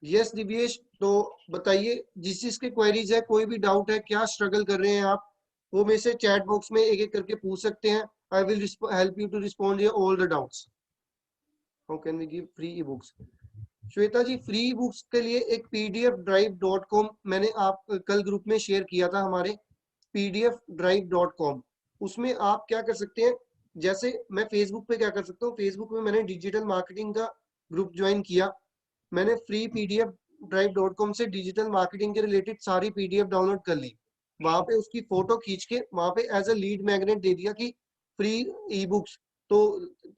Yes Divyesh, तो बताइए जिस चीज के क्वेरीज है, कोई भी डाउट है, क्या स्ट्रगल कर रहे हैं आप, वो मेरे से चैट बॉक्स में एक एक करके पूछ सकते हैं। I will help you to respond your all the doubts. How can we give free e books? Shweta ji, free books के लिए एक pdfdrive.com मैंने आप कल ग्रुप में शेयर किया था हमारे, pdfdrive.com। उसमें आप क्या कर सकते हैं, जैसे मैं फेसबुक पे क्या कर सकता हूँ, फेसबुक में मैंने डिजिटल मार्केटिंग का ग्रुप ज्वाइन किया। मैंने फ्री pdfdrive.com से डिजिटल मार्केटिंग के रिलेटेड सारी पीडीएफ डाउनलोड कर ली। वहां पे उसकी फोटो खींच के वहां पे as a lead magnet they दिया कि फ्री ई बुक्स, तो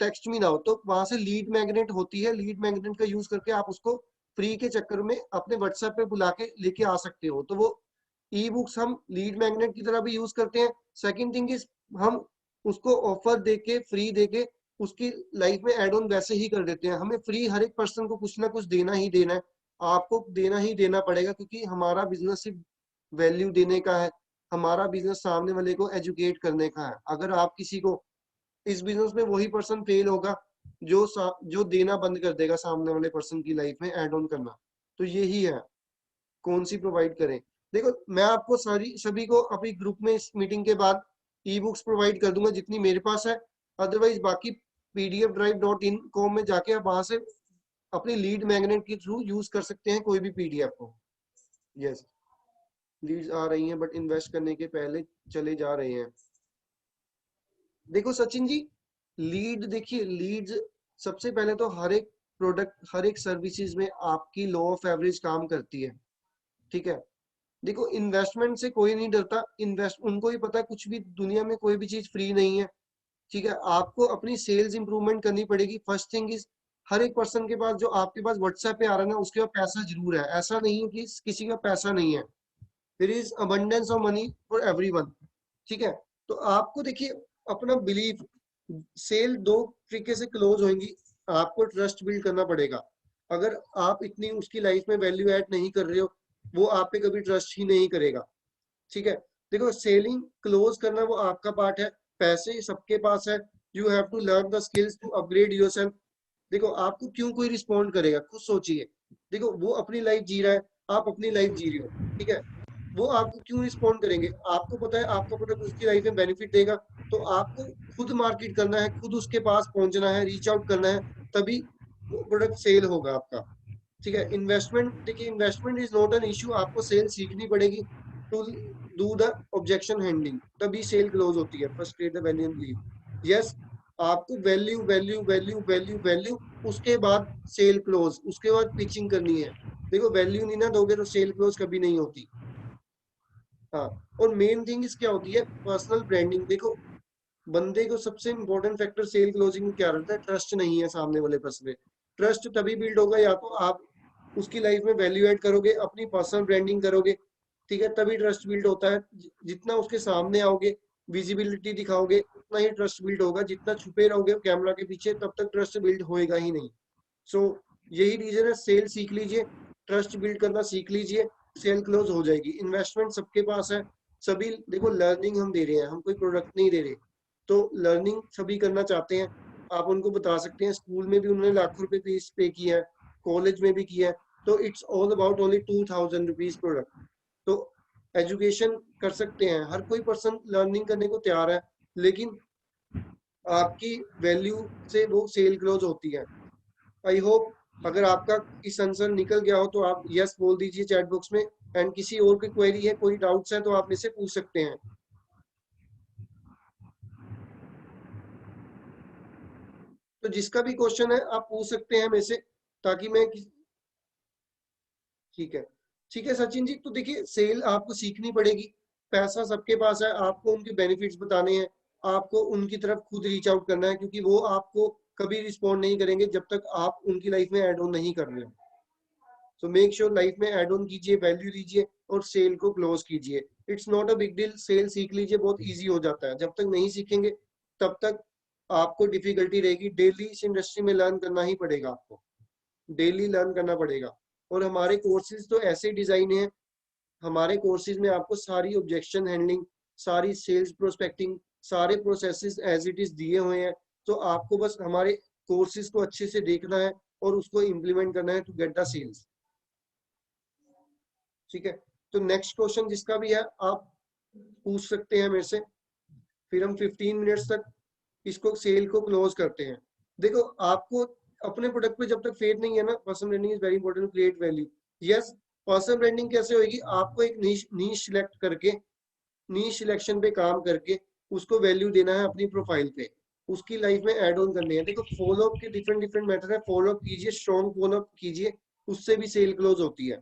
टेक्स्ट में ना हो, तो वहां से लीड मैग्नेट होती है, लीड मैग्नेट का यूज करके आप उसको फ्री के चक्कर में अपने व्हाट्सएप पे बुला के लेके आ सकते हो। तो वो ई बुक्स हम लीड मैग्नेट की तरह भी यूज करते हैं। सेकंड थिंग इज, हम उसको ऑफर देके, फ्री देके उसकी लाइफ में एड ऑन वैसे ही कर देते हैं। हमें फ्री हर एक पर्सन को कुछ ना कुछ देना ही देना है, आपको देना ही देना पड़ेगा, क्योंकि हमारा बिजनेस सिर्फ वैल्यू देने का है, हमारा बिजनेस सामने वाले को एजुकेट करने का है। अगर आप किसी को, इस बिजनेस में वही पर्सन फेल होगा जो देना बंद कर देगा सामने वाले पर्सन की लाइफ में एड ऑन करना। तो यही है, कौन सी प्रोवाइड करें। देखो, मैं आपको सारी सभी को अभी ग्रुप में इस मीटिंग के बाद ई बुक्स प्रोवाइड कर दूंगा जितनी मेरे पास है। अदरवाइज बाकी pdfdrive.in.com में जाके आप वहां से अपनी लीड मैग्नेट के थ्रू यूज कर सकते हैं कोई भी पीडीएफ को। यस, लीड्स आ रही हैं बट इन्वेस्ट करने के पहले चले जा रहे हैं। देखो सचिन जी, लीड देखिए, लीड्स सबसे पहले तो हर एक प्रोडक्ट, हर एक सर्विसेज में आपकी लॉ ऑफ एवरेज काम करती है। ठीक है, देखो इन्वेस्टमेंट से कोई नहीं डरता, इन्वेस्ट उनको ही पता है कुछ भी दुनिया में कोई भी चीज फ्री नहीं है। ठीक है, आपको अपनी सेल्स इंप्रूवमेंट करनी पड़ेगी। फर्स्ट थिंग इज, हर एक पर्सन के पास, जो आपके पास व्हाट्सएप पे आ रहा है ना, उसके पास पैसा जरूर है, ऐसा नहीं है कि किसी का पैसा नहीं है। There is abundance of money for everyone. ठीक है, तो आपको देखिए अपना बिलीफ, सेल दो तरीके से क्लोज होंगी। आपको ट्रस्ट बिल्ड करना पड़ेगा। अगर आप इतनी उसकी लाइफ में वैल्यू ऐड नहीं कर रहे हो, वो आप पे कभी ट्रस्ट ही नहीं करेगा। ठीक है, देखो सेलिंग क्लोज करना वो आपका पार्ट है, पैसे सबके पास है। You have to learn the skills to upgrade yourself. देखो आपको क्यों कोई रिस्पॉन्ड करेगा, खुद सोचिए। देखो वो अपनी लाइफ जी रहा है, आप अपनी लाइफ जी रहे हो। ठीक है, वो आपको क्यों रिस्पॉन्ड करेंगे? आपको पता है आपका प्रोडक्ट उसकी लाइफ में बेनिफिट देगा, तो आपको खुद मार्केट करना है, खुद उसके पास पहुंचना है, रीच आउट करना है, तभी वो प्रोडक्ट सेल होगा आपका। ठीक है, इन्वेस्टमेंट देखिए, investment is not an issue, आपको सेल सीखनी पड़ेगी to do the objection handling, तभी सेल क्लोज होती है। First create the value and leave. Yes, आपको value value value value value, उसके बाद सेल क्लोज, उसके बाद पिचिंग करनी है। देखो वैल्यू नहीं ना दोगे तो सेल क्लोज कभी नहीं होती। हाँ, और मेन थिंग इस क्या होती है, पर्सनल ब्रांडिंग। देखो बंदे को सबसे इंपॉर्टेंट फैक्टर सेल क्लोजिंग में क्या रहता है, ट्रस्ट नहीं है सामने वाले पर्सन पे। ट्रस्ट तभी बिल्ड होगा या तो आप उसकी लाइफ में वैल्यू ऐड करोगे, अपनी पर्सनल ब्रांडिंग करोगे। ठीक है, तभी ट्रस्ट बिल्ड होता है। जितना उसके सामने आओगे, विजिबिलिटी दिखाओगे, उतना ही ट्रस्ट बिल्ड होगा। जितना छुपे रहोगे कैमरा के पीछे, तब तक ट्रस्ट बिल्ड होएगा ही नहीं। सो यही रीजन है, सेल सीख लीजिए, ट्रस्ट बिल्ड करना सीख लीजिए, सेल क्लोज हो जाएगी। इन्वेस्टमेंट सबके पास है, सभी देखो लर्निंग हम दे रहे हैं, हम कोई प्रोडक्ट नहीं दे रहे। तो लर्निंग सभी करना चाहते हैं। आप उनको बता सकते हैं, स्कूल में भी उन्होंने लाखों रुपए फीस पे किया है, कॉलेज में भी किया है, तो it's all about only 2000 rupees product. तो एजुकेशन कर सकते हैं, हर कोई पर्सन लर्निंग करने को तैयार है, लेकिन आपकी वैल्यू से वो सेल क्लोज होती है। आई होप अगर आपका इस आंसर निकल गया हो तो आप यस बोल दीजिए चैट बॉक्स में। एंड किसी और की क्वेरी है, कोई डाउट्स है, तो आप मेरे से पूछ सकते हैं। तो जिसका भी क्वेश्चन है आप पूछ सकते हैं मेरे से, ताकि मैं ठीक है, ठीक है सचिन जी, तो देखिए सेल आपको सीखनी पड़ेगी। पैसा सबके पास है, आपको उनके बेनिफिट्स बताने हैं, आपको उनकी तरफ खुद रीच आउट करना है, क्योंकि वो आपको कभी रिस्पॉन्ड नहीं करेंगे जब तक आप उनकी लाइफ में एड ऑन नहीं कर रहे हो। सो मेक श्योर लाइफ में एड ऑन कीजिए, वैल्यू दीजिए और सेल को क्लोज कीजिए। It's not a big deal, sale सीख लीजिए, बहुत ईजी हो जाता है। जब तक नहीं सीखेंगे तब तक आपको डिफिकल्टी रहेगी। डेली इस इंडस्ट्री में लर्न करना ही पड़ेगा आपको, डेली लर्न करना पड़ेगा। और हमारे कोर्सेज तो ऐसे डिजाइन है, हमारे कोर्सेज में आपको सारी ऑब्जेक्शन हैंडलिंग, सारी सेल्स प्रोस्पेक्टिंग, सारे प्रोसेसेस एज इट इज दिए हुए हैं। तो आपको बस हमारे कोर्सेज को अच्छे से देखना है और उसको इम्प्लीमेंट करना है टू गेट द सेल्स। ठीक है, तो नेक्स्ट क्वेश्चन जिसका भी है आप पूछ सकते हैं मेरे से, फिर हम 15 मिनट्स तक इसको सेल को क्लोज करते हैं। देखो आपको अपने प्रोडक्ट पे जब तक फेथ नहीं है ना, personal branding is very important to create value. Yes, personal branding कैसे होगी, आपको एक नीश सिलेक्ट करके, नीश सिलेक्शन पे काम करके उसको वैल्यू देना है अपनी प्रोफाइल पे, उसकी लाइफ में ऐड ऑन करनी है। देखो फॉलो अप के डिफरेंट डिफरेंट मेथड है, फॉलो अप कीजिए, स्ट्रॉन्ग फॉलो अप कीजिए, उससे भी सेल क्लोज होती है।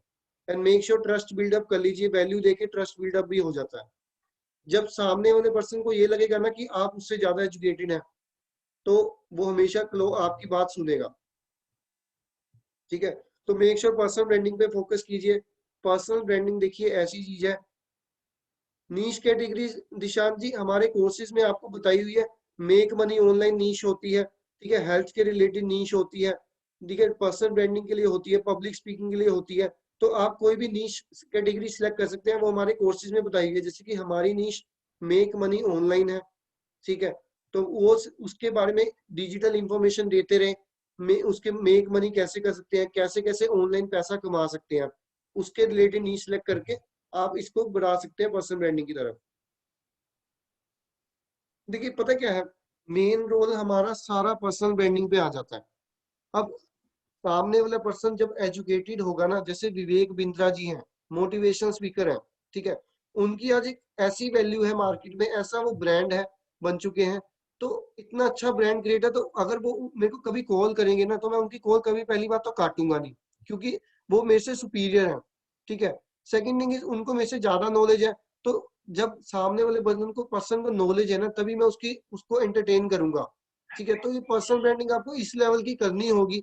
And make sure trust build up कर लीजिए, वैल्यू देके ट्रस्ट बिल्डअप भी हो जाता है। जब सामने वाले पर्सन को ये लगेगा ना कि आप उससे ज्यादा एजुकेटेड हैं, तो वो हमेशा आपकी बात सुनेगा। ठीक है, तो मेक श्योर पर्सनल ब्रांडिंग पे फोकस कीजिए। पर्सनल ब्रांडिंग देखिए ऐसी चीज है, नीश कैटेगरीज दिशांत जी हमारे कोर्सेज में आपको बताई हुई है। मेक मनी ऑनलाइन नीश होती है, ठीक है, हेल्थ के रिलेटेड नीश होती है, ठीक है, पर्सनल ब्रांडिंग के लिए होती है, पब्लिक स्पीकिंग के लिए होती है। तो आप कोई भी नीश कैटेगरी सिलेक्ट कर सकते हैं, वो हमारे कोर्सेज में बताई हुई है। जैसे कि हमारी नीश मेक मनी ऑनलाइन है, ठीक है, तो वो उसके बारे में डिजिटल इंफॉर्मेशन देते रहे, उसके मेक मनी कैसे कर सकते हैं, कैसे कैसे ऑनलाइन पैसा कमा सकते हैं, उसके रिलेटेड नीश सिलेक्ट करके आप इसको बढ़ा सकते हैं पर्सनल ब्रांडिंग की तरफ। देखिए पता क्या है, मेन रोल हमारा सारा पर्सनल ब्रांडिंग पे आ जाता है। अब सामने वाला पर्सन जब एजुकेटेड होगा ना, जैसे विवेक बिंद्रा जी हैं, मोटिवेशनल स्पीकर हैं, ठीक है, उनकी आज एक ऐसी वैल्यू है मार्केट में, ऐसा वो ब्रांड है, बन चुके हैं। तो इतना अच्छा ब्रांड क्रिएट है, तो अगर वो मेरे को कभी कॉल करेंगे ना, तो मैं उनकी कॉल कभी पहली बात तो काटूंगा नहीं, क्योंकि वो मेरे से सुपीरियर है। ठीक है, सेकंड थिंग इज उनको मेरे से ज्यादा नॉलेज है। तो जब सामने वाले बंदे को पर्सन को नॉलेज है ना, तभी मैं उसको एंटरटेन करूंगा। ठीक है, तो ये पर्सनल ब्रांडिंग आपको इस लेवल की करनी होगी।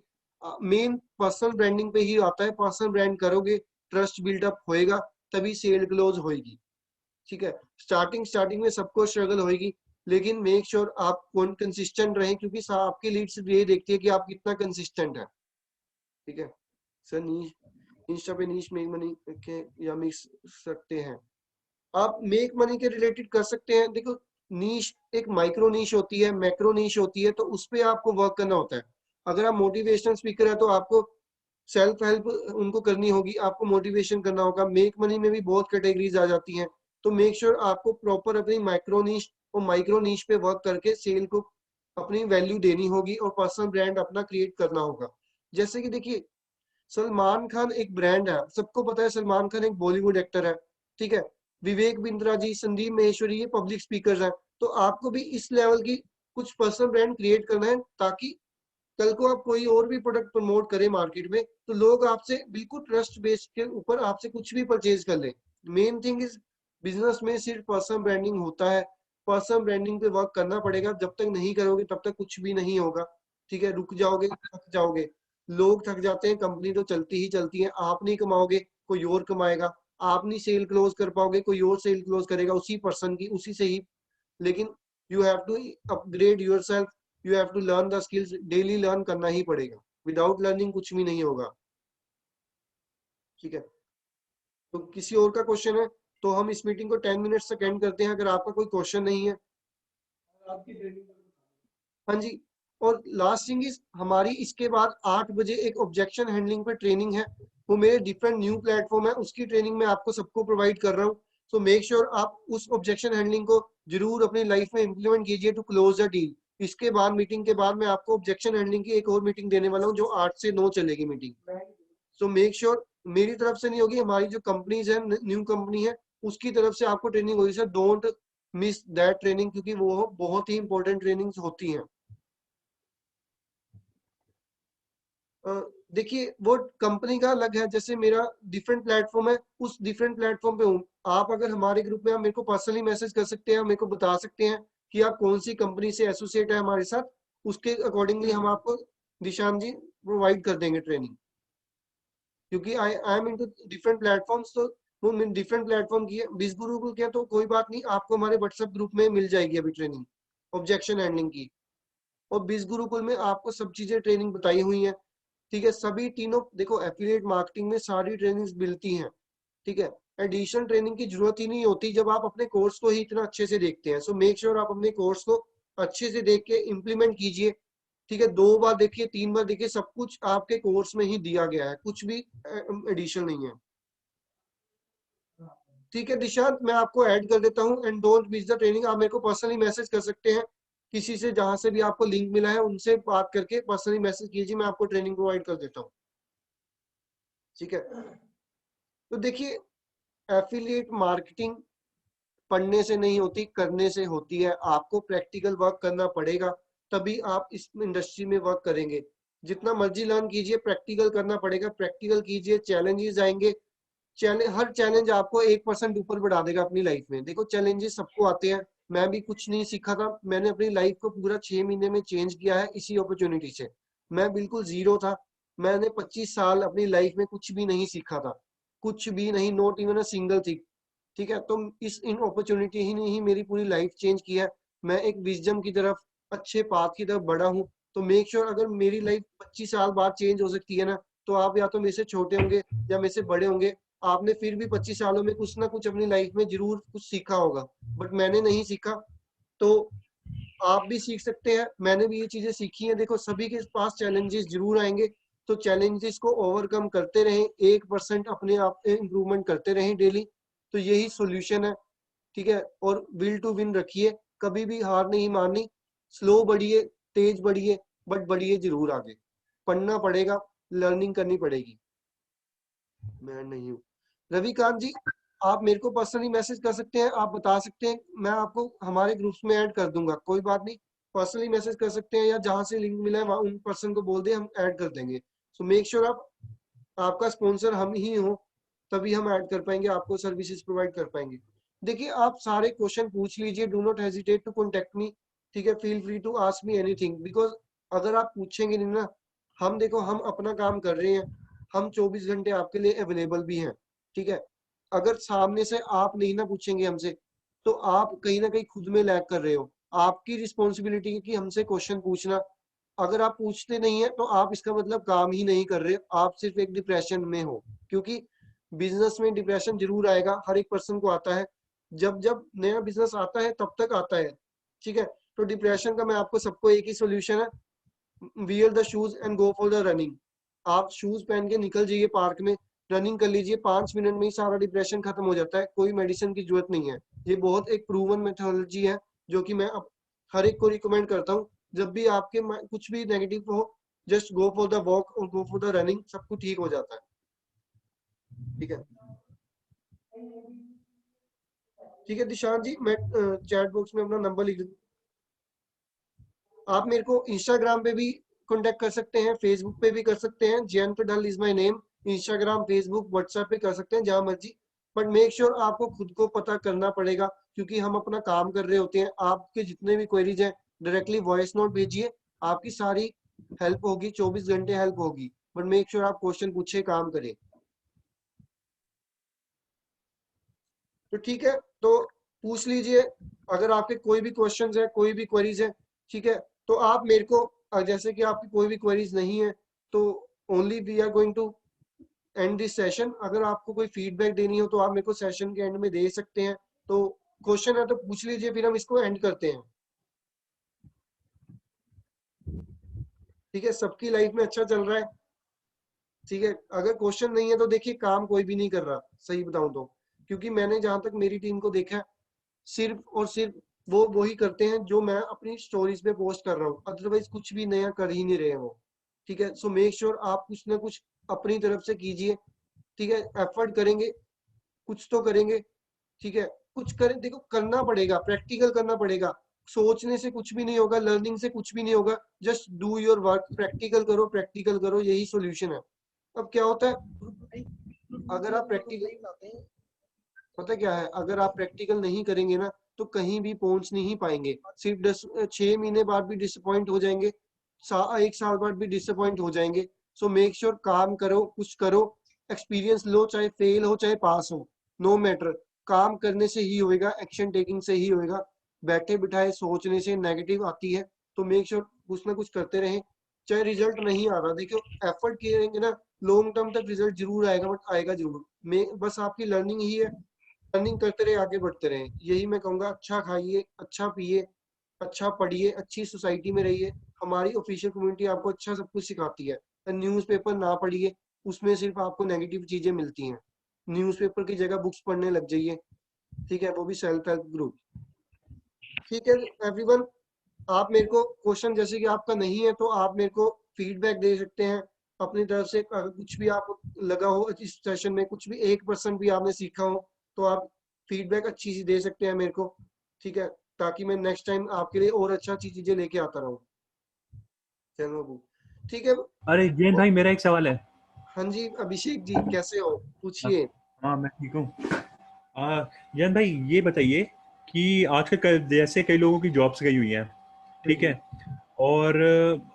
मेन पर्सनल ब्रांडिंग पे ही आता है, पर्सनल ब्रांड करोगे, ट्रस्ट बिल्डअप होएगा, तभी सेल क्लोज होएगी। ठीक है, स्टार्टिंग स्टार्टिंग में सबको स्ट्रगल होएगी, लेकिन मेक श्योर आप कंसिस्टेंट रहें, क्योंकि आपकी लीड्स ये देखती है कि आप कितना कंसिस्टेंट है। ठीक है सर, नीश इंस्टा पे नीश मेक मनी के या मिक्स सकते हैं, आप मेक मनी के रिलेटेड कर सकते हैं। देखो नीश एक माइक्रो नीश होती है, मैक्रो नीश होती है, तो उस पे आपको वर्क करना होता है। अगर आप मोटिवेशनल स्पीकर है, तो आपको सेल्फ हेल्प उनको करनी होगी, आपको मोटिवेशन करना होगा। मेक मनी में भी बहुत कैटेगरीज आ जाती हैं, तो मेक श्योर आपको प्रॉपर अपनी माइक्रो नीश और माइक्रो नीश पे वर्क करके सेल को अपनी वैल्यू देनी होगी और पर्सनल ब्रांड अपना क्रिएट करना होगा। जैसे कि देखिए सलमान खान एक ब्रांड है, सबको पता है सलमान खान एक बॉलीवुड एक्टर है। ठीक है, विवेक बिंद्रा जी, संदीप महेश्वरी, ये पब्लिक स्पीकर्स हैं। तो आपको भी इस लेवल की कुछ पर्सनल ब्रांड क्रिएट करना है, ताकि कल को आप कोई और भी प्रोडक्ट प्रमोट करें मार्केट में, तो लोग आपसे बिल्कुल ट्रस्ट बेस्ड के ऊपर आपसे कुछ भी परचेज कर ले। मेन थिंग इज बिजनेस में सिर्फ पर्सनल ब्रांडिंग होता है, पर्सनल ब्रांडिंग पे वर्क करना पड़ेगा। जब तक नहीं करोगे तब तक कुछ भी नहीं होगा। ठीक है, रुक जाओगे, थक जाओगे। लोग थक जाते हैं, कंपनी तो चलती ही चलती है। आप नहीं कमाओगे, कोई और कमाएगा। आप नहीं सेल क्लोज कर पाओगे, कोई और सेल क्लोज करेगा उसी पर्सन की, उसी से ही। लेकिन you have to upgrade yourself, you have to learn the skills, daily learn करना ही पड़ेगा। विदाउट लर्निंग कुछ भी नहीं होगा। ठीक है, तो किसी और का क्वेश्चन है तो हम इस मीटिंग को 10 मिनट्स तक एंड करते हैं, अगर आपका कोई क्वेश्चन नहीं है। हाँ जी, और लास्ट थिंग इज हमारी इसके बाद 8 बजे एक ऑब्जेक्शन हैंडलिंग पे ट्रेनिंग है। वो मेरे डिफरेंट न्यू प्लेटफॉर्म है, उसकी ट्रेनिंग मैं आपको सबको प्रोवाइड कर रहा हूँ। सो मेक श्योर आप उस ऑब्जेक्शन हैंडलिंग को जरूर अपनी लाइफ में इंप्लीमेंट कीजिए टू क्लोज द डील। इसके बाद मीटिंग के बाद मैं आपको ऑब्जेक्शन हैंडलिंग की एक और मीटिंग देने वाला हूँ, जो 8 से 9 चलेगी मीटिंग। सो मेक श्योर मेरी तरफ से नहीं होगी, हमारी जो कंपनीज है, न्यू कंपनी है, उसकी तरफ से आपको ट्रेनिंग होगी। Sir don't miss that training, क्योंकि वो बहुत ही इंपॉर्टेंट ट्रेनिंग होती हैं। देखिए वो कंपनी का अलग है, जैसे मेरा डिफरेंट प्लेटफॉर्म है, उस डिफरेंट प्लेटफॉर्म पे हूँ। आप अगर हमारे ग्रुप में, आप मेरे को पर्सनली मैसेज कर सकते हैं, मेरे को बता सकते हैं कि आप कौन सी कंपनी से एसोसिएट है हमारे साथ। उसके अकॉर्डिंगली हम आपको दिशान जी प्रोवाइड कर देंगे ट्रेनिंग, क्योंकि I am into different platforms. तो वो डिफरेंट प्लेटफॉर्म की है, बिस गुरु को किया तो कोई बात नहीं, आपको हमारे व्हाट्सएप ग्रुप में मिल जाएगी अभी ट्रेनिंग ऑब्जेक्शन हैंडलिंग की। और बिस गुरुकुल में आपको सब चीजें ट्रेनिंग बताई हुई है। ठीक है, सभी तीनों देखो एफिलिएट मार्केटिंग में सारी ट्रेनिंग्स मिलती हैं। ठीक है, एडिशनल ट्रेनिंग की जरूरत ही नहीं होती जब आप अपने कोर्स को ही इतना अच्छे से देखते हैं। सो मेक श्योर आप अपने कोर्स को अच्छे से देख के इम्प्लीमेंट कीजिए। ठीक है, 2 बार देखिए, 3 बार देखिए, सब कुछ आपके कोर्स में ही दिया गया है, कुछ भी एडिशन नहीं है। ठीक है दिशांत, मैं आपको ऐड कर देता हूँ। And don't miss the training. आप मेरे को पर्सनली मैसेज कर सकते हैं, किसी से जहां से भी आपको लिंक मिला है उनसे बात करके पर्सनली मैसेज कीजिए, मैं आपको ट्रेनिंग प्रोवाइड कर देता हूँ। ठीक है, तो देखिए एफिलिएट मार्केटिंग पढ़ने से नहीं होती, करने से होती है। आपको प्रैक्टिकल वर्क करना पड़ेगा, तभी आप इस इंडस्ट्री में वर्क करेंगे। जितना मर्जी लर्न कीजिए, प्रैक्टिकल करना पड़ेगा। प्रैक्टिकल कीजिए, चैलेंजेस आएंगे। हर चैलेंज आपको 1% ऊपर बढ़ा देगा अपनी लाइफ में। देखो चैलेंजेस सबको आते हैं, मैं भी कुछ नहीं सीखा था, मैंने अपनी लाइफ को पूरा 6 महीने में चेंज किया है इसी अपॉर्चुनिटी से। मैं बिल्कुल जीरो था, मैंने 25 साल अपनी लाइफ में कुछ भी नहीं सीखा था, कुछ भी नहीं, not even a single thing. ठीक है, तो इस इन अपॉर्चुनिटी ही ने ही मेरी पूरी लाइफ चेंज की है। मैं एक विजडम की तरफ, अच्छे पाथ की तरफ बढ़ा हूँ। तो मेक श्योर अगर मेरी लाइफ 25 साल बाद चेंज हो सकती है ना, तो आप या तो मेरे से छोटे होंगे या मेरे से बड़े होंगे, आपने फिर भी 25 सालों में कुछ ना कुछ अपनी लाइफ में जरूर कुछ सीखा होगा। बट मैंने नहीं सीखा, तो आप भी सीख सकते हैं। मैंने भी ये चीजें सीखी हैं। देखो सभी के पास चैलेंजेस जरूर आएंगे, तो चैलेंजेस को ओवरकम करते रहें, 1% अपने आप में इम्प्रूवमेंट करते रहें डेली, तो यही सोल्यूशन है। ठीक है, और विल टू विन रखिए, कभी भी हार नहीं माननी। स्लो बढ़िए, तेज बढ़िए, बट बढ़िए जरूर आगे। पढ़ना पड़ेगा, लर्निंग करनी पड़ेगी। मैं नहीं हूँ रविकांत जी, आप मेरे को पर्सनली मैसेज कर सकते हैं, आप बता सकते हैं, मैं आपको हमारे ग्रुप्स में ऐड कर दूंगा, कोई बात नहीं। पर्सनली मैसेज कर सकते हैं, या जहां से लिंक मिला है वहां उन पर्सन को बोल दे, हम ऐड कर देंगे। सो मेक श्योर आप, आपका स्पॉन्सर हम ही हो, तभी हम ऐड कर पाएंगे, आपको सर्विसेज प्रोवाइड कर पाएंगे। देखिए आप सारे क्वेश्चन पूछ लीजिए, do not hesitate to contact me. ठीक है, feel free to ask me anything, because अगर आप पूछेंगे नहीं ना, हम देखो हम अपना काम कर रहे हैं, हम 24 घंटे आपके लिए अवेलेबल भी हैं। ठीक है, अगर सामने से आप नहीं ना पूछेंगे हमसे, तो आप कहीं ना कहीं खुद में लैग कर रहे हो। आपकी रिस्पॉन्सिबिलिटी है कि हमसे क्वेश्चन पूछना। अगर आप पूछते नहीं है, तो आप इसका मतलब काम ही नहीं कर रहे, आप सिर्फ एक डिप्रेशन में हो। क्योंकि बिजनेस में डिप्रेशन जरूर आएगा, हर एक पर्सन को आता है। जब जब नया बिजनेस आता है तब तक आता है। ठीक है, तो डिप्रेशन का मैं आपको सबको एक ही सोल्यूशन है, wear the shoes and go for the running. आप शूज पहन के निकल जाइए पार्क में, रनिंग कर लीजिए, 5 मिनट में ही सारा डिप्रेशन खत्म हो जाता है, कोई मेडिसिन की जरूरत नहीं है। ये बहुत एक प्रूवन मेथोडोलॉजी है, जो कि मैं हर एक को रिकमेंड करता हूँ। जब भी आपके कुछ भी नेगेटिव हो, just go for the walk और गो फॉर द रनिंग, सब कुछ ठीक हो जाता है। ठीक है, ठीक है दिशांत जी, मैं चैट बॉक्स में अपना नंबर लिख, आप मेरे को इंस्टाग्राम पे भी कांटेक्ट कर सकते हैं, फेसबुक पे भी कर सकते हैं, जयंत डल is my name. Instagram, Facebook, WhatsApp पे कर सकते हैं, जहां मर्जी। बट मेक श्योर आपको खुद को पता करना पड़ेगा, क्योंकि हम अपना काम कर रहे होते हैं। आपके जितने भी क्वेरीज हैं, डायरेक्टली वॉइस नोट भेजिए, आपकी सारी हेल्प होगी, 24 घंटे हेल्प होगी। बट मेक श्योर आप क्वेश्चन पूछे, काम करें। तो ठीक है, तो पूछ लीजिए, अगर आपके कोई भी क्वेश्चंस है, कोई भी क्वेरीज है। ठीक है, तो आप मेरे को जैसे कि आपकी कोई भी क्वेरीज नहीं है, तो only we are going to end this session. अगर आपको कोई फीडबैक देनी हो, तो आप मेरे को सेशन के एंड में दे सकते हैं। तो क्वेश्चन है तो पूछ लीजिए, फिर हम इसको एंड करते हैं। ठीक है, सबकी लाइफ में अच्छा चल रहा है। ठीक है, अगर क्वेश्चन नहीं है तो देखिए काम कोई भी नहीं कर रहा, सही बताऊं तो। क्योंकि मैंने जहां तक मेरी टीम को देखा है, सिर्फ और सिर्फ वो वही करते हैं जो मैं अपनी स्टोरीज पे पोस्ट कर रहा हूँ, अदरवाइज कुछ भी नया कर ही नहीं रहे वो। ठीक है, सो मेक श्योर आप कुछ ना कुछ अपनी तरफ से कीजिए। ठीक है, एफर्ट करेंगे, कुछ तो करेंगे। ठीक है, कुछ करें, देखो करना पड़ेगा, प्रैक्टिकल करना पड़ेगा। सोचने से कुछ भी नहीं होगा, लर्निंग से कुछ भी नहीं होगा। Just do your work, practical करो, प्रैक्टिकल करो, यही सोल्यूशन है। अब क्या होता है, अगर आप प्रैक्टिकल, पता क्या है, अगर आप प्रैक्टिकल नहीं करेंगे ना, तो कहीं भी पहुंच नहीं पाएंगे। सिर्फ 6 महीने बाद भी डिसअपॉइंट हो जाएंगे, 1 साल बाद भी डिसअपॉइंट हो जाएंगे। सो मेक श्योर काम करो, कुछ करो, एक्सपीरियंस लो, चाहे फेल हो चाहे पास हो, नो मैटर। काम करने से ही होएगा, एक्शन टेकिंग से ही होएगा। बैठे बिठाए सोचने से नेगेटिव आती है। तो मेक श्योर कुछ ना कुछ करते रहें, चाहे रिजल्ट नहीं आ रहा, देखो एफर्ट करेंगे ना, लॉन्ग टर्म तक रिजल्ट जरूर आएगा, बट आएगा जरूर। बस आपकी लर्निंग ही है, रनिंग करते रहे, आगे बढ़ते रहे, यही मैं कहूंगा। अच्छा खाइए, अच्छा पिए, अच्छा पढ़िए, अच्छी सोसाइटी में रहिए। हमारी ऑफिशियल कम्युनिटी आपको अच्छा सब कुछ सिखाती है। न्यूज़पेपर ना पढ़िए, उसमें सिर्फ आपको नेगेटिव चीजें मिलती हैं। न्यूज़पेपर की जगह बुक्स पढ़ने लग जाइए, ठीक है, वो भी सेल्फ हेल्प ग्रुप। ठीक है एवरीवन, आप मेरे को क्वेश्चन जैसे कि आपका नहीं है तो आप मेरे को फीडबैक दे सकते हैं अपनी तरफ से। अगर कुछ भी आप लगा हो इस सेशन में, कुछ भी 1% भी आपने सीखा हो, तो आप फीडबैक अच्छी सी दे सकते हैं मेरे को, ठीक है, ताकि मैं नेक्स्ट टाइम आपके लिए और अच्छा अच्छी चीजें लेके आता रहूं। चलो बाबू, ठीक है। अरे जैन भाई, मेरा एक सवाल है। हाँ जी अभिषेक जी, कैसे हो, हाँ, पूछिए। हाँ, मैं ठीक हूँ। जैन भाई, ये बताइए कि आजकल जैसे कई लोगों की जॉब्स गई हुई हैं, हाँ ठीक जी। है, और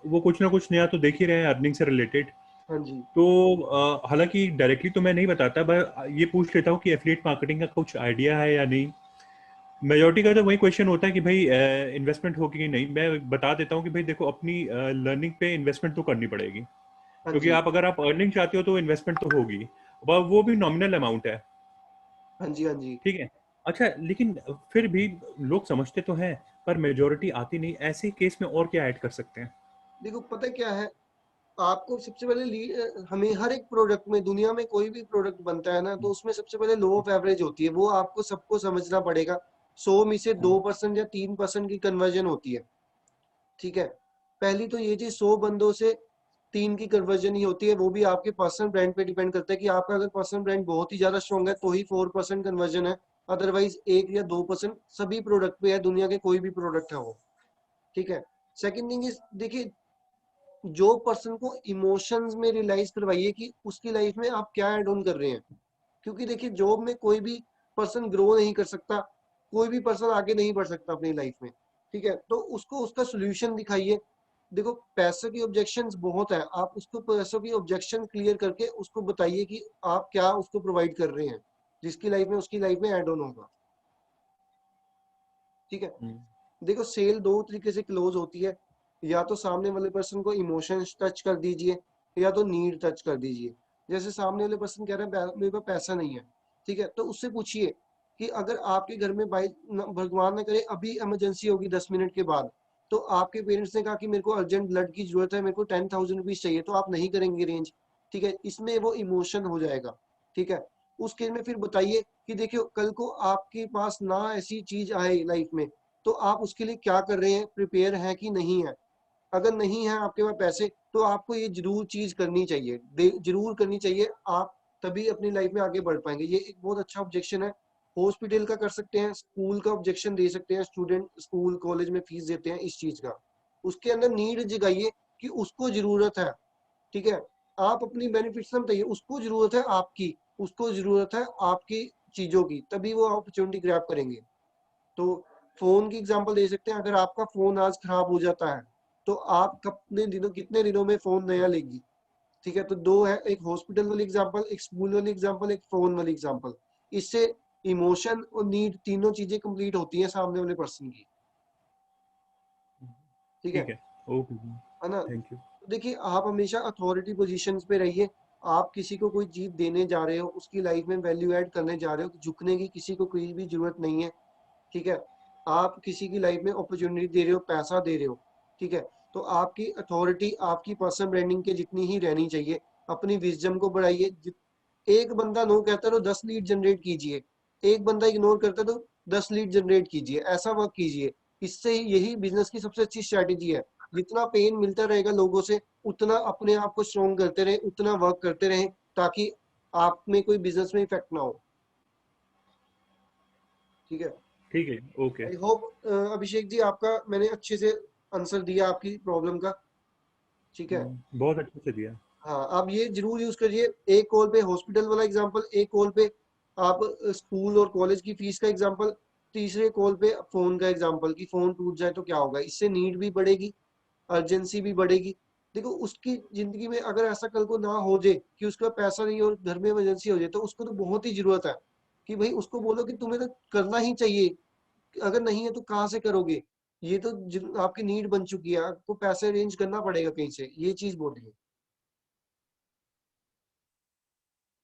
वो कुछ ना कुछ नया तो देख ही रहे हैं अर्निंग से रिलेटेड। हाँ जी। तो हालांकि डायरेक्टली तो मैं नहीं बताता, पर ये पूछ लेता हूँ कि एफिलिएट मार्केटिंग का कुछ आइडिया है या नहीं। मेजोरिटी का तो वही क्वेश्चन होता है कि भाई इन्वेस्टमेंट होगी कि नहीं। मैं बता देता हूँ कि भाई देखो, अपनी लर्निंग पे इन्वेस्टमेंट तो करनी पड़ेगी, हाँ क्योंकि जी। अगर आप अर्निंग चाहते हो तो इन्वेस्टमेंट तो होगी, पर वो भी नॉमिनल अमाउंट है। हाँ जी। हाँ जी। ठीक है। अच्छा, लेकिन फिर भी लोग समझते तो हैं, पर मेजोरिटी आती नहीं। ऐसे केस में और क्या ऐड कर सकते हैं? देखो पता क्या है, आपको सबसे पहले हमें हर एक प्रोडक्ट में, दुनिया में कोई भी प्रोडक्ट बनता है ना, तो उसमें सबसे पहले लो ऑफ एवरेज होती है, वो आपको सबको समझना पड़ेगा। 100 में से 2% या 3% की कन्वर्जन होती है, ठीक है। पहली तो ये चीज, 100 बंदों से 3 की कन्वर्जन ही होती है, वो भी आपके पर्सनल ब्रांड पे डिपेंड करता है कि आपका अगर पर्सनल ब्रांड बहुत ही ज्यादा स्ट्रॉन्ग है तो ही 4% कन्वर्जन है। अदरवाइज 1 या 2% सभी प्रोडक्ट पे है, दुनिया के कोई भी प्रोडक्ट है वो, ठीक है। सेकेंड थिंग इज, देखिए, जो पर्सन को इमोशंस में रियलाइज करवाइए कि उसकी लाइफ में आप क्या ऐड ऑन कर रहे हैं। क्योंकि देखिए, जॉब में कोई भी पर्सन ग्रो नहीं कर सकता, कोई भी पर्सन आगे नहीं बढ़ सकता अपनी लाइफ में, ठीक है। तो उसको उसका सोल्यूशन दिखाइए। देखो पैसे की ऑब्जेक्शंस बहुत है, आप उसको पैसों की ऑब्जेक्शन क्लियर करके उसको बताइए कि आप क्या उसको प्रोवाइड कर रहे हैं, जिसकी लाइफ में, उसकी लाइफ में ऐड ऑन होगा, ठीक है। हम्म, देखो सेल दो तरीके से क्लोज होती है, या तो सामने वाले पर्सन को इमोशंस टच कर दीजिए, या तो नीड टच कर दीजिए। जैसे सामने वाले पर्सन कह रहे हैं मेरे पास पैसा नहीं है, ठीक है, तो उससे पूछिए कि अगर आपके घर में बाई भगवान न करे अभी इमरजेंसी होगी 10 मिनट के बाद, तो आपके पेरेंट्स ने कहा कि मेरे को अर्जेंट ब्लड की जरूरत है, मेरे को 10,000 रुपीज चाहिए, तो आप नहीं करेंगे रेंज, ठीक है, इसमें वो इमोशन हो जाएगा, ठीक है। उस केस में फिर बताइए कि देखियो कल को आपके पास ना ऐसी चीज आए लाइफ में, तो आप उसके लिए क्या कर रहे हैं, प्रिपेयर है कि नहीं है। अगर नहीं है आपके पास पैसे, तो आपको ये जरूर चीज करनी चाहिए, जरूर करनी चाहिए आप, तभी अपनी लाइफ में आगे बढ़ पाएंगे। ये एक बहुत अच्छा ऑब्जेक्शन है। हॉस्पिटल का कर सकते हैं, स्कूल का ऑब्जेक्शन दे सकते हैं, स्टूडेंट स्कूल कॉलेज में फीस देते हैं इस चीज का, उसके अंदर नीड जगाइए कि उसको जरूरत है, ठीक है। आप अपनी बेनिफिट्स ना बताइए, उसको जरूरत है आपकी, उसको जरूरत है आपकी चीजों की, तभी वो अपॉर्चुनिटी ग्रैब करेंगे। तो फोन की एग्जांपल दे सकते हैं, अगर आपका फोन आज खराब हो जाता है, तो आप कितने दिनों में फोन नया लेगी, ठीक है। तो दो है, एक हॉस्पिटल वाली एग्जांपल, एक स्कूल वाली एग्जांपल, एक फोन वाली एग्जांपल। इससे इमोशन और नीड तीनों चीजें कंप्लीट होती हैं सामने वाले पर्सन की, ठीक है ठीक है। ओके। है ना। Thank you. तो देखिए, आप हमेशा अथॉरिटी पोजीशंस पे रहिए। आप किसी को कोई चीज देने जा रहे हो, उसकी लाइफ में वैल्यू ऐड करने जा रहे हो, झुकने की किसी को कोई भी जरूरत नहीं है, ठीक है। आप किसी की लाइफ में अपॉर्चुनिटी दे रहे हो, पैसा दे रहे हो, ठीक है, तो आपकी अथॉरिटी आपकी पर्सनल ब्रांडिंग के जितनी ही रहनी चाहिए। अपनी विजडम को बढ़ाइए। एक बंदा नो कहता है तो 10 लीड जनरेट कीजिए, एक बंदा इग्नोर करता है तो 10 लीड जनरेट कीजिए, ऐसा वर्क कीजिए। इससे यही बिजनेस की सबसे अच्छी स्ट्रैटेजी है। जितना पेन मिलता रहेगा लोगों से, उतना अपने आप को स्ट्रॉन्ग करते रहे, उतना वर्क करते रहे, ताकि आप में कोई बिजनेस में इफेक्ट ना हो, ठीक है। ठीक है। Okay. I hope Abhishek ji, आपका मैंने अच्छे से आंसर दिया आपकी प्रॉब्लम का, ठीक है। बहुत अच्छे से दिया। हाँ, आप ये जरूर यूज करिए। एक कॉल पे हॉस्पिटल वाला एग्जांपल, एक कॉल पे आप स्कूल और कॉलेज की फीस का एग्जांपल, तीसरे कॉल पे फोन का एग्जांपल कि फोन टूट जाए तो क्या होगा। इससे नीड भी बढ़ेगी, अर्जेंसी भी बढ़ेगी। देखो उसकी जिंदगी में अगर ऐसा कल को ना हो जाए कि उसका पैसा नहीं और घर में इमरजेंसी हो जाए, तो उसको तो बहुत ही जरूरत है कि भाई उसको बोलो कि तुम्हें तो करना ही चाहिए, अगर नहीं है तो कहाँ से करोगे। ये तो आपकी नीड बन चुकी है, आपको पैसे अरेंज करना पड़ेगा कहीं से, ये चीज बोलिए।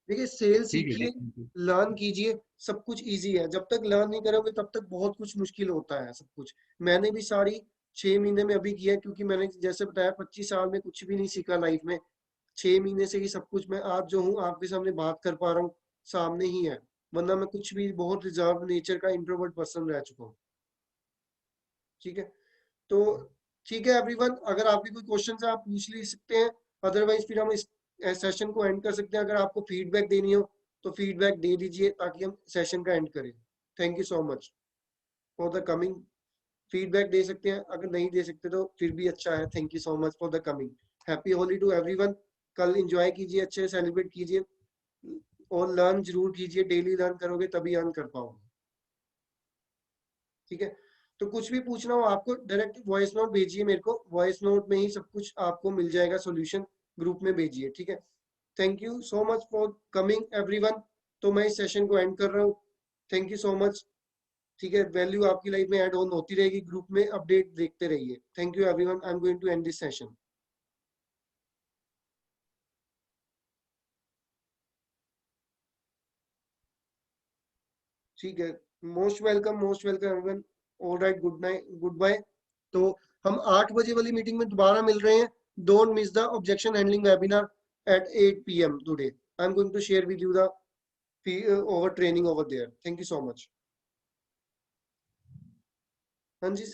देखिए सेल ठीक है जी, सीखिए, थैंक यू। लर्न कीजिए, सब कुछ इजी है। जब तक लर्न नहीं करोगे तब तक बहुत कुछ मुश्किल होता है सब कुछ। मैंने भी सारी 6 महीने में अभी किया है, क्योंकि मैंने जैसे बताया 25 साल में कुछ भी नहीं सीखा लाइफ में। 6 महीने से ही सब कुछ मैं आज जो हूँ आपके सामने बात कर पा रहा हूँ, सामने ही है, वरना मैं कुछ भी बहुत रिजर्व नेचर का इंट्रोवर्ट पर्सन रह चुका हूँ। ठीक है, तो ठीक है एवरीवन, अगर आपके कोई क्वेश्चन है आप पूछ ले सकते हैं, अदरवाइज फिर हम इस सेशन को एंड कर सकते हैं। अगर आपको फीडबैक देनी हो तो फीडबैक दे दीजिए ताकि हम सेशन का एंड करें। Thank you so much for the coming. Feedback दे सकते हैं, अगर नहीं दे सकते तो फिर भी अच्छा है। Thank you so much for the coming. Happy Holi to everyone. कल एंजॉय कीजिए, अच्छे से सेलिब्रेट कीजिए और लर्न जरूर कीजिए। डेली लर्न करोगे तभी अर्न कर पाओगे। ठीक है, तो कुछ भी पूछना हो आपको डायरेक्ट वॉइस नोट भेजिए मेरे को, वॉइस नोट में ही सब कुछ आपको मिल जाएगा, सॉल्यूशन ग्रुप में भेजिए। ठीक है, thank you so much for coming everyone. तो मैं इस सेशन को एंड कर रहा हूँ। Thank you so much. ठीक है, वैल्यू आपकी लाइफ में ऐड ऑन होती रहेगी, ग्रुप में अपडेट देखते रहिए। Thank you everyone, I am going to end this session. ठीक है, most welcome everyone. Alright, good night, good bye. तो हम 8 बजे वाली मीटिंग में दोबारा मिल रहे हैं। Don't miss the objection handling webinar at 8 PM today. I am going to share with you the over training over there. Thank you so much. हाँ जी।